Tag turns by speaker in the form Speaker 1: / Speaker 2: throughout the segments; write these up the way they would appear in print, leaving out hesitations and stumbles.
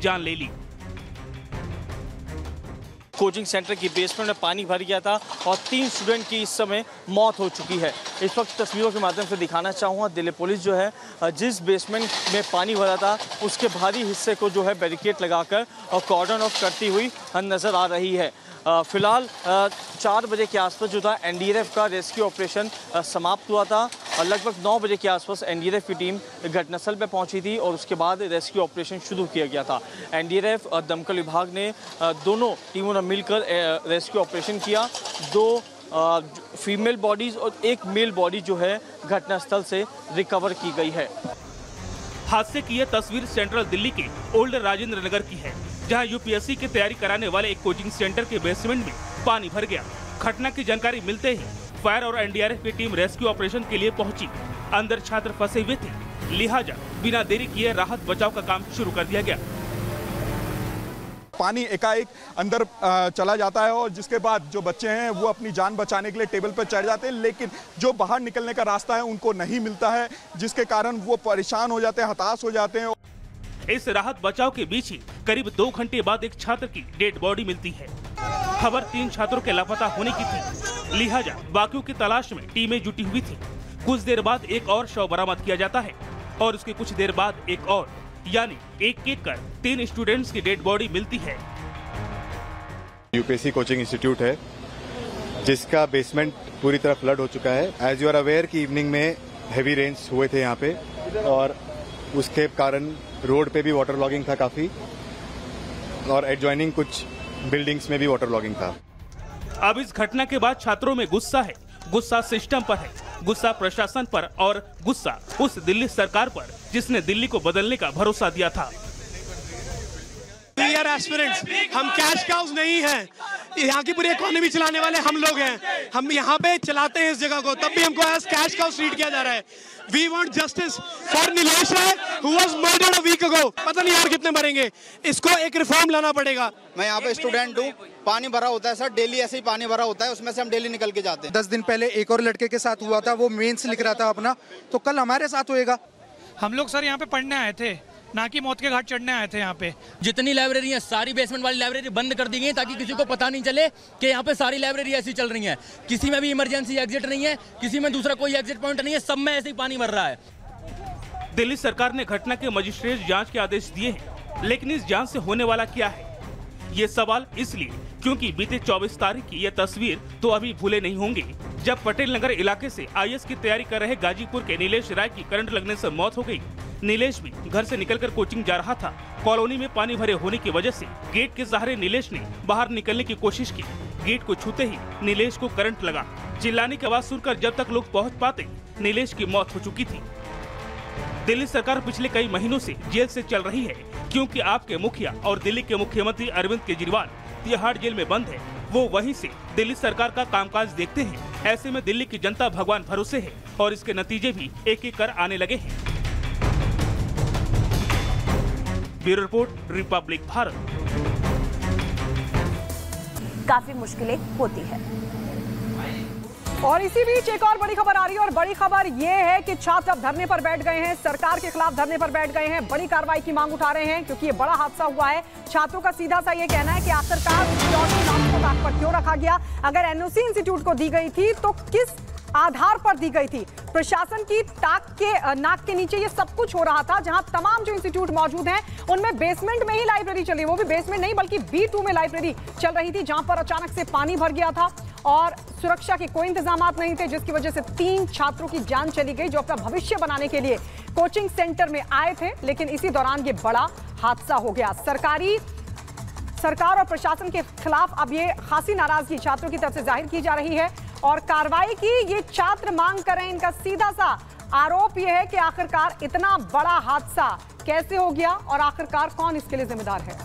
Speaker 1: जान ले ली।
Speaker 2: Coaching centre की बेसमेंट में पानी भर गया था और 3 स्टूडेंट की इस समय मौत हो चुकी है। इस वक्त तस्वीरों के माध्यम से दिखाना चाहूँगा, दिल्ली पुलिस जो है जिस बेसमेंट में पानी भरा था उसके भारी हिस्से को जो है बैरिकेड लगाकर और कॉर्डन ऑफ करती हुई नज़र आ रही है। फिलहाल 4 बजे के आसपास जो था एनडीआरएफ का रेस्क्यू ऑपरेशन समाप्त हुआ था और लगभग 9 बजे के आसपास एनडीआरएफ की टीम घटनास्थल पर पहुंची थी और उसके बाद रेस्क्यू ऑपरेशन शुरू किया गया था। एनडीआरएफ और दमकल विभाग ने दोनों टीमों ने मिलकर रेस्क्यू ऑपरेशन किया। 2 फीमेल बॉडीज और 1 मेल बॉडी जो है घटनास्थल से रिकवर की गई है।
Speaker 1: हादसे की यह तस्वीर सेंट्रल दिल्ली के ओल्ड राजेंद्र नगर की है, जहां यूपीएससी की तैयारी कराने वाले एक कोचिंग सेंटर के बेसमेंट में पानी भर गया। घटना की जानकारी मिलते ही फायर और एनडीआरएफ की टीम रेस्क्यू ऑपरेशन के लिए पहुंची। अंदर छात्र फंसे हुए थे, लिहाजा बिना देरी किए राहत बचाव का काम शुरू कर दिया गया।
Speaker 3: पानी एकाएक अंदर चला जाता है और जिसके बाद जो बच्चे हैं वो अपनी जान बचाने के लिए टेबल पर चढ़ जाते हैं, लेकिन जो बाहर निकलने का रास्ता है उनको नहीं मिलता है, जिसके कारण वो परेशान हो जाते हैं, हताश हो जाते हैं।
Speaker 1: इस राहत बचाव के बीच ही करीब 2 घंटे बाद एक छात्र की डेड बॉडी मिलती है। खबर 3 छात्रों के लापता होने की थी, लिहाजा बाकियों की तलाश में टीमें जुटी हुई थी। कुछ देर बाद एक और शव बरामद किया जाता है और उसके कुछ देर बाद एक और, यानी एक कर 3 स्टूडेंट्स की डेड बॉडी मिलती है।
Speaker 4: यूपीएससी कोचिंग इंस्टीट्यूट है जिसका बेसमेंट पूरी तरह फ्लड हो चुका है। एज यू आर अवेयर कि इवनिंग में हेवी रेन्स हुए थे यहाँ पे और उसके कारण रोड पे भी वाटर लॉगिंग था काफी और एडजॉइनिंग कुछ बिल्डिंग्स में भी वाटर लॉगिंग था।
Speaker 1: अब इस घटना के बाद छात्रों में गुस्सा है, गुस्सा सिस्टम पर है, गुस्सा प्रशासन पर और गुस्सा उस दिल्ली सरकार पर जिसने दिल्ली को बदलने का भरोसा दिया था।
Speaker 5: We are aspirants, हम कैश काउज नहीं हैं। यहाँ की पूरी इकोनॉमी चलाने वाले हम लोग हैं। हम यहाँ पे चलाते हैं इस जगह को, तब भी हमको एज कैश काउज ट्रीट किया जा रहा है। We want justice for Nilesh Rai who was murdered a week ago। पता नहीं यार कितने मरेंगे, इसको एक रिफॉर्म लाना पड़ेगा।
Speaker 6: मैं यहाँ पे स्टूडेंट हूँ, पानी भरा होता है सर, डेली ऐसे ही पानी भरा होता है, उसमें से हम डेली निकल के जाते हैं।
Speaker 7: 10 दिन पहले एक और लड़के के साथ हुआ था, वो मेंस लिख रहा था अपना, तो कल हमारे साथ होएगा।
Speaker 8: हम लोग सर यहाँ पे पढ़ने आए थे, ना कि मौत के घाट चढ़ने आए थे। यहाँ पे
Speaker 9: जितनी लाइब्रेरी है सारी बेसमेंट वाली लाइब्रेरी बंद कर दी गई ताकि किसी को पता नहीं चले कि यहाँ पे सारी लाइब्रेरी ऐसी चल रही है। किसी में भी इमरजेंसी एग्जिट नहीं है, किसी में दूसरा कोई एग्जिट पॉइंट नहीं है, सब में ऐसे ही पानी भर रहा है।
Speaker 1: दिल्ली सरकार ने घटना के मजिस्ट्रेट जांच के आदेश दिए हैं, लेकिन इस जांच से होने वाला क्या है, ये सवाल इसलिए क्योंकि बीते 24 तारीख की यह तस्वीर तो अभी भूले नहीं होंगे जब पटेल नगर इलाके से आईएएस की तैयारी कर रहे गाजीपुर के नीलेश राय की करंट लगने से मौत हो गई। नीलेश भी घर से निकलकर कोचिंग जा रहा था। कॉलोनी में पानी भरे होने की वजह से गेट के सहारे नीलेश ने बाहर निकलने की कोशिश की। गेट को छूते ही नीलेश को करंट लगा। चिल्लाने की आवाज सुनकर जब तक लोग पहुंच पाते नीलेश की मौत हो चुकी थी। दिल्ली सरकार पिछले कई महीनों से जेल से चल रही है क्योंकि आपके मुखिया और दिल्ली के मुख्यमंत्री अरविंद केजरीवाल तिहाड़ जेल में बंद है। वो वहीं से दिल्ली सरकार का कामकाज देखते हैं। ऐसे में दिल्ली की जनता भगवान भरोसे है और इसके नतीजे भी एक एक कर आने लगे हैं। Bureau report, Republic Bharat.
Speaker 10: काफी मुश्किलें होती है।
Speaker 11: और इसी बीच एक और बड़ी खबर आ रही है और बड़ी खबर ये है कि छात्र अब धरने पर बैठ गए हैं, सरकार के खिलाफ धरने पर बैठ गए हैं, बड़ी कार्रवाई की मांग उठा रहे हैं क्योंकि ये बड़ा हादसा हुआ है। छात्रों का सीधा सा ये कहना है कि आखिरकार सिक्योरिटी नाम को ताक पर क्यों रखा गया, अगर एनओसी इंस्टीट्यूट को दी गई थी तो किस आधार पर दी गई थी। प्रशासन की नाक के नीचे ये सब कुछ हो रहा था, जहां तमाम जो इंस्टीट्यूट मौजूद हैं उनमें बेसमेंट में ही लाइब्रेरी चली, वो भी बेसमेंट नहीं बल्कि B2 में लाइब्रेरी चल रही थी, जहां पर अचानक से पानी भर गया था और सुरक्षा के कोई इंतजामात नहीं थे, जिसकी वजह से 3 छात्रों की जान चली गई जो अपना भविष्य बनाने के लिए कोचिंग सेंटर में आए थे। लेकिन इसी दौरान ये बड़ा हादसा हो गया। सरकार और प्रशासन के खिलाफ अब ये खासी नाराजगी छात्रों की तरफ से जाहिर की जा रही है और कार्रवाई की ये छात्र मांग कर रहे हैं। इनका सीधा सा आरोप यह है कि आखिरकार इतना बड़ा हादसा कैसे हो गया और आखिरकार कौन इसके लिए जिम्मेदार है।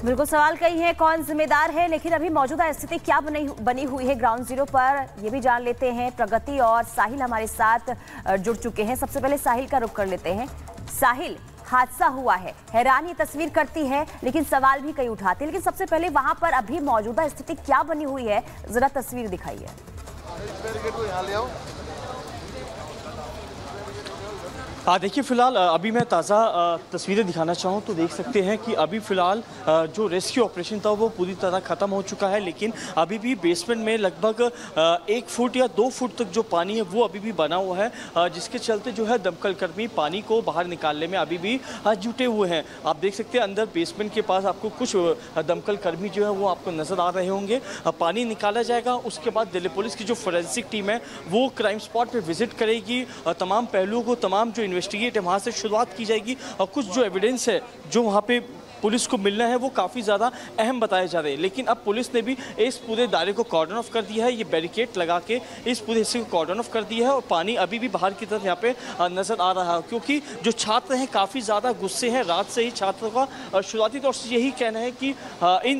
Speaker 10: बिल्कुल सवाल कई है कौन जिम्मेदार है, लेकिन अभी मौजूदा स्थिति क्या बनी हुई है ग्राउंड जीरो पर, ये भी जान लेते हैं। प्रगति और साहिल हमारे साथ जुड़ चुके हैं। सबसे पहले साहिल का रुख कर लेते हैं। साहिल, हादसा हुआ है, हैरानी तस्वीर करती है लेकिन सवाल भी कई उठाते हैं, लेकिन सबसे पहले वहां पर अभी मौजूदा स्थिति क्या बनी हुई है, जरा तस्वीर दिखाइए।
Speaker 2: देखिए फिलहाल अभी मैं ताज़ा तस्वीरें दिखाना चाहूँ तो देख सकते हैं कि अभी फिलहाल जो रेस्क्यू ऑपरेशन था वो पूरी तरह ख़त्म हो चुका है, लेकिन अभी भी बेसमेंट में लगभग 1 फुट या 2 फुट तक जो पानी है वो अभी भी बना हुआ है, जिसके चलते जो है दमकल कर्मी पानी को बाहर निकालने में अभी भी जुटे हुए हैं। आप देख सकते हैं अंदर बेसमेंट के पास आपको कुछ दमकल कर्मी जो है वो आपको नज़र आ रहे होंगे। पानी निकाला जाएगा, उसके बाद दिल्ली पुलिस की जो फोरेंसिक टीम है वो क्राइम स्पॉट पर विजिट करेगी, तमाम पहलुओं को, तमाम जो इन्वेस्टिगेट है वहाँ से शुरुआत की जाएगी और कुछ जो एविडेंस है जो वहाँ पे पुलिस को मिलना है वो काफ़ी ज़्यादा अहम बताए जा रहे हैं। लेकिन अब पुलिस ने भी इस पूरे दायरे को कॉर्डन ऑफ कर दिया है, ये बैरिकेड लगा के इस पूरे हिस्से को कॉर्डन ऑफ कर दिया है और पानी अभी भी बाहर की तरफ यहाँ पे नज़र आ रहा है, क्योंकि जो छात्र हैं काफ़ी ज़्यादा गुस्से हैं। रात से ही छात्रों का शुरुआती तौर से यही कहना है कि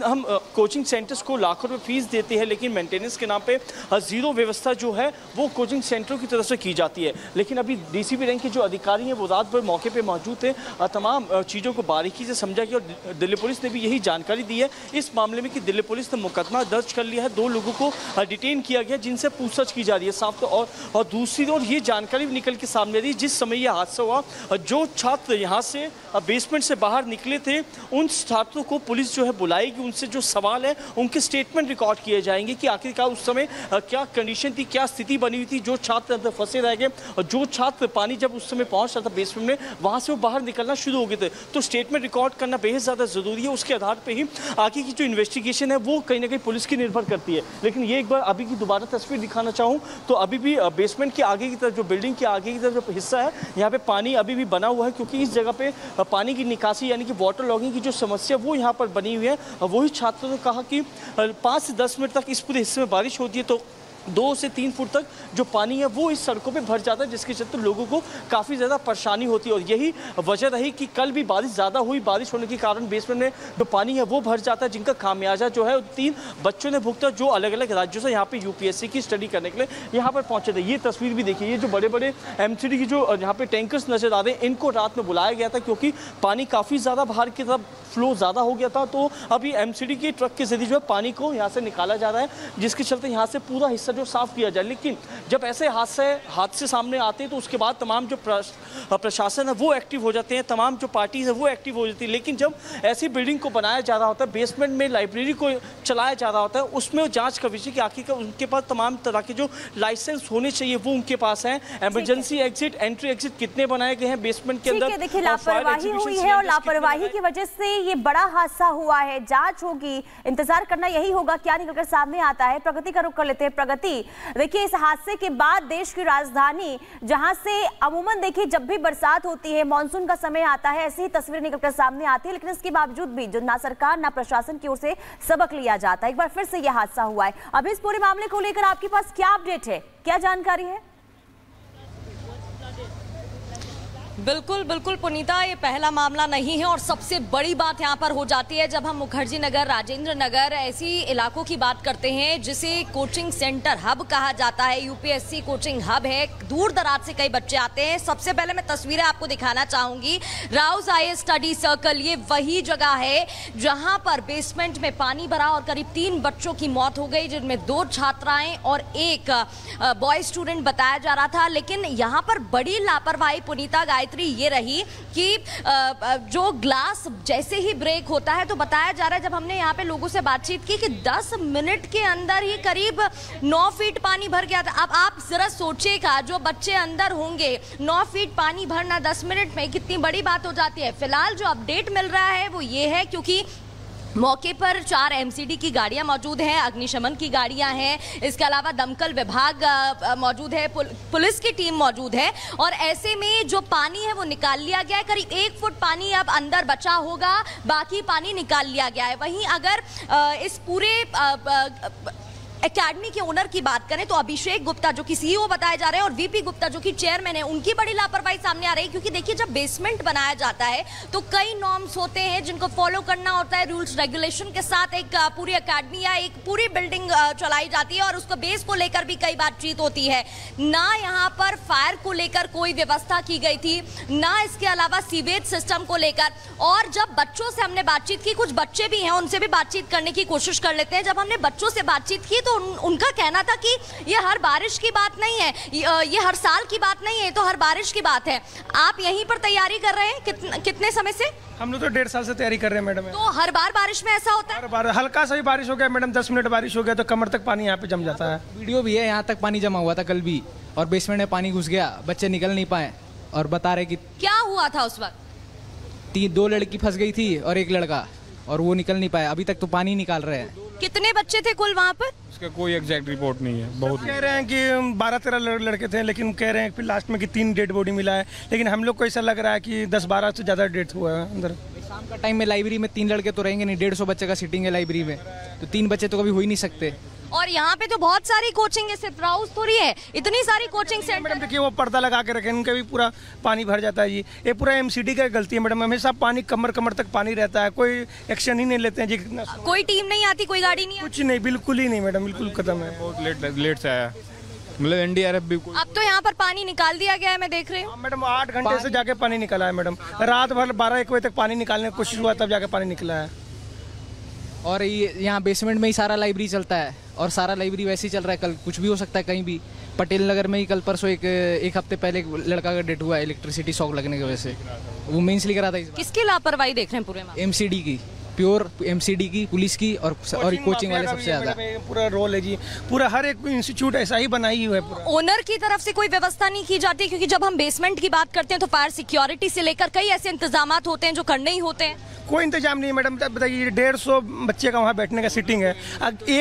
Speaker 2: हम कोचिंग सेंटर्स को लाखों रुपये फीस देते हैं, लेकिन मेंटेनेंस के नाम पर ज़ीरो व्यवस्था जो है वो कोचिंग सेंटरों की तरफ से की जाती है। लेकिन अभी DCP रैंक के जो अधिकारी हैं वो रात भर मौके पर मौजूद थे, तमाम चीज़ों को बारीकी से समझा कि दिल्ली पुलिस ने भी यही जानकारी दी है इस मामले में कि दिल्ली पुलिस ने मुकदमा दर्ज कर लिया है, 2 लोगों को डिटेन किया गया जिनसे पूछताछ की जा रही है साफ। और दूसरी ओर ये जानकारी भी निकल के सामने रही, जिस समय ये हादसा हुआ जो छात्र यहाँ से बेसमेंट से बाहर निकले थे उन छात्रों को पुलिस जो है बुलाएगी, उनसे जो सवाल है उनके स्टेटमेंट रिकॉर्ड किए जाएंगे कि आखिरकार उस समय क्या कंडीशन थी, क्या स्थिति बनी हुई थी, जो छात्र अंदर फंसे रह गए और जो छात्र पानी जब उस समय पहुँच रहा था बेसमेंट में वहाँ से वो बाहर निकलना शुरू हो गए थे। तो स्टेटमेंट रिकॉर्ड करना बेहद ज़्यादा ज़रूरी है, उसके आधार पे ही आगे की जो इन्वेस्टिगेशन है वो कहीं ना कहीं पुलिस की निर्भर करती है। लेकिन ये एक बार अभी की दोबारा तस्वीर दिखाना चाहूँ तो अभी भी बेसमेंट के आगे की तरफ, जो बिल्डिंग के आगे की तरफ जो हिस्सा है यहाँ पे पानी अभी भी बना हुआ है, क्योंकि इस जगह पे पानी की निकासी यानी कि वाटर लॉगिंग की जो समस्या वो यहाँ पर बनी हुई है। वही छात्रों ने कहा कि 5 से 10 मिनट तक इस पूरे हिस्से में बारिश होती है तो 2 से 3 फुट तक जो पानी है वो इस सड़कों पे भर जाता है, जिसके चलते लोगों को काफ़ी ज़्यादा परेशानी होती है। और यही वजह रही कि कल भी बारिश ज़्यादा हुई, बारिश होने के कारण बेसमेंट में जो पानी है वो भर जाता है, जिनका खामियाजा जो है 3 बच्चों ने भुगता जो अलग अलग राज्यों से यहाँ पे UPSC की स्टडी करने के लिए यहाँ पर पहुँचे थे। ये तस्वीर भी देखिए, ये जो बड़े बड़े MCD की जो यहाँ पे टैंकर्स नज़र आ रहे हैं इनको रात में बुलाया गया था, क्योंकि पानी काफ़ी ज़्यादा बाहर की तरफ फ्लो ज़्यादा हो गया था। तो अभी MCD के ट्रक के जरिए जो है पानी को यहाँ से निकाला जा रहा है, जिसके चलते यहाँ से पूरा हिस्सा जो साफ किया जाए। लेकिन जब ऐसे हादसे सामने आते हैं तो उसके बाद तमाम जो प्रशासन है वो एक्टिव हो जाते हैं, तमाम जो पार्टीज है वो एक्टिव हो जाती है। लेकिन जब ऐसी बिल्डिंग को बनाया जा रहा होता है, बेसमेंट में लाइब्रेरी को चलाया जा रहा होता है, उसमें जांच का विषय कि आखिरकार उनके पास तमाम तरह के जो लाइसेंस होने चाहिए वो उनके पास है। इमरजेंसी एग्जिट, एंट्री एग्जिट कितने बनाए गए हैं बेसमेंट के अंदर।
Speaker 10: देखिए लापरवाही हुई है और लापरवाही की वजह से ये बड़ा हादसा हुआ है। जांच होगी, इंतजार करना यही होगा क्या निकलकर सामने आता है। प्रगति का रुख कर लेते हैं। प्रगति, देखिए इस हादसे के बाद देश की राजधानी जहां से अमूमन देखिए जब भी बरसात होती है, मानसून का समय आता है, ऐसी ही तस्वीरें निकलकर सामने आती है, लेकिन इसके बावजूद भी जो ना सरकार ना प्रशासन की ओर से सबक लिया जाता है। एक बार फिर से यह हादसा हुआ है। अभी इस पूरे मामले को लेकर आपके पास क्या अपडेट है, क्या जानकारी है?
Speaker 12: बिल्कुल बिल्कुल पुनीता, ये पहला मामला नहीं है और सबसे बड़ी बात यहाँ पर हो जाती है जब हम मुखर्जी नगर, राजेंद्र नगर ऐसी इलाकों की बात करते हैं जिसे कोचिंग सेंटर हब कहा जाता है। UPSC कोचिंग हब है, दूर दराज से कई बच्चे आते हैं। सबसे पहले मैं तस्वीरें आपको दिखाना चाहूंगी। राउज IAS स्टडी सर्कल ये वही जगह है जहां पर बेसमेंट में पानी भरा और करीब 3 बच्चों की मौत हो गई, जिनमें 2 छात्राएं और 1 बॉय स्टूडेंट बताया जा रहा था। लेकिन यहाँ पर बड़ी लापरवाही पुनीता ये रही कि जो ग्लास जैसे ही ब्रेक होता है तो बताया जा रहा है, जब हमने यहाँ पे लोगों से बातचीत की कि 10 मिनट के अंदर ही करीब 9 फीट पानी भर गया था। अब आप जरा सोचिएगा, जो बच्चे अंदर होंगे, 9 फीट पानी भरना 10 मिनट में कितनी बड़ी बात हो जाती है। फिलहाल जो अपडेट मिल रहा है वो ये है, क्योंकि मौके पर 4 MCD की गाड़ियां मौजूद हैं, अग्निशमन की गाड़ियां हैं, इसके अलावा दमकल विभाग मौजूद है, पुलिस की टीम मौजूद है और ऐसे में जो पानी है वो निकाल लिया गया है। करीब 1 फुट पानी अब अंदर बचा होगा, बाकी पानी निकाल लिया गया है। वहीं अगर इस पूरे एकेडमी के ओनर की बात करें तो अभिषेक गुप्ता जो कि CEO बताए जा रहे हैं और VP गुप्ता जो कि चेयरमैन है, उनकी बड़ी लापरवाही सामने आ रही है। क्योंकि देखिए जब बेसमेंट बनाया जाता है तो कई नॉर्म्स होते हैं जिनको फॉलो करना होता है, रूल्स रेगुलेशन के साथ एक पूरी एकेडमी या एक पूरी बिल्डिंग चलाई जाती है और उसको बेस को लेकर भी कई बातचीत होती है। ना यहाँ पर फायर को लेकर कोई व्यवस्था की गई थी, ना इसके अलावा सीवेज सिस्टम को लेकर। और जब बच्चों से हमने बातचीत की, कुछ बच्चे भी हैं, उनसे भी बातचीत करने की कोशिश कर लेते हैं। जब हमने बच्चों से बातचीत की तो तो उनका कहना था कि ये हर बारिश की बात नहीं है, ये हर साल की बात नहीं है, तो हर बारिश की बात है। आप यहीं पर तैयारी कर रहे हैं कितने समय से?
Speaker 8: हम लोग तो 1.5 साल से तैयारी कर रहे हैं मैडम।
Speaker 12: तो हर बार बारिश में ऐसा होता है?
Speaker 8: हर बार हल्का सा भी बारिश हो गया मैडम, 10 मिनट बारिश हो गया तो कमर तक पानी यहाँ पे जम जाता है।
Speaker 13: वीडियो भी है, यहाँ तक पानी जमा हुआ था कल भी, और बेसमेंट में पानी घुस गया, बच्चे निकल नहीं पाए। और बता रहे कि
Speaker 12: क्या हुआ था उस वक्त?
Speaker 13: 2 लड़की फंस गई थी और 1 लड़का, और वो निकल नहीं पाया। अभी तक तो पानी निकाल रहे हैं।
Speaker 12: कितने बच्चे थे कुल वहाँ पर?
Speaker 14: उसका कोई एग्जैक्ट रिपोर्ट नहीं है। बहुत
Speaker 8: कह रहे हैं कि 12-13 लड़के थे, लेकिन कह रहे हैं फिर लास्ट में कि 3 डेड बॉडी मिला है, लेकिन हम लोग को ऐसा लग रहा है कि 10-12 से ज़्यादा डेथ हुआ है अंदर।
Speaker 13: शाम का टाइम में लाइब्रेरी में 3 लड़के तो रहेंगे नहीं, 150 बच्चे का सीटिंग है लाइब्रेरी में, तो 3 बच्चे तो कभी हो ही नहीं सकते।
Speaker 12: और यहाँ पे तो बहुत सारी कोचिंग है, सिर्फ राउस थोड़ी है, इतनी सारी कोचिंग सेंटर।
Speaker 8: मैडम देखिए वो पर्दा लगा के रखे, उनका भी पूरा पानी भर जाता है जी। ये पूरा एमसीडी का गलती है मैडम, हमेशा पानी कमर तक पानी रहता है, कोई एक्शन ही नहीं लेते हैं जी।
Speaker 12: कोई टीम नहीं आती, कोई गाड़ी नहीं आती?
Speaker 8: कुछ नहीं, बिल्कुल ही नहीं मैडम, बिल्कुल खत्म है।
Speaker 14: बहुत लेट से आया, मतलब एनडीआरएफ भी।
Speaker 12: अब तो यहाँ पर पानी निकाल दिया गया है, मैं देख रही हूँ।
Speaker 8: मैडम 8 घंटे से जाके पानी निकला है मैडम, रात भर 12-1 बजे तक पानी निकालने की कोशिश हुआ, तब जाके पानी निकला है।
Speaker 13: और ये यहाँ बेसमेंट में ही सारा लाइब्रेरी चलता है, और सारा लाइब्रेरी वैसे ही चल रहा है। कल कुछ भी हो सकता है कहीं भी। पटेल नगर में ही कल परसों एक हफ्ते पहले एक लड़का का डेथ हुआ है इलेक्ट्रिसिटी शॉक लगने की वजह से। वो मेंस लिख रहा था।
Speaker 12: किसकी लापरवाही देख रहे हैं पूरे में?
Speaker 13: एमसीडी की, प्योर एमसीडी की, पुलिस की और कोचिंग वाले सबसे ज्यादा।
Speaker 8: पूरा रोल है जी, पूरा हर एक इंस्टीट्यूट ऐसा ही बनाई हुआ है।
Speaker 12: ओनर की तरफ से कोई व्यवस्था नहीं की जाती? क्योंकि जब हम बेसमेंट की बात करते हैं तो फायर सिक्योरिटी से लेकर कई ऐसे इंतजाम होते हैं जो करने ही होते हैं।
Speaker 8: कोई इंतजाम नहीं है मैडम। बताइए 150 बच्चे का वहाँ बैठने का सीटिंग है, एक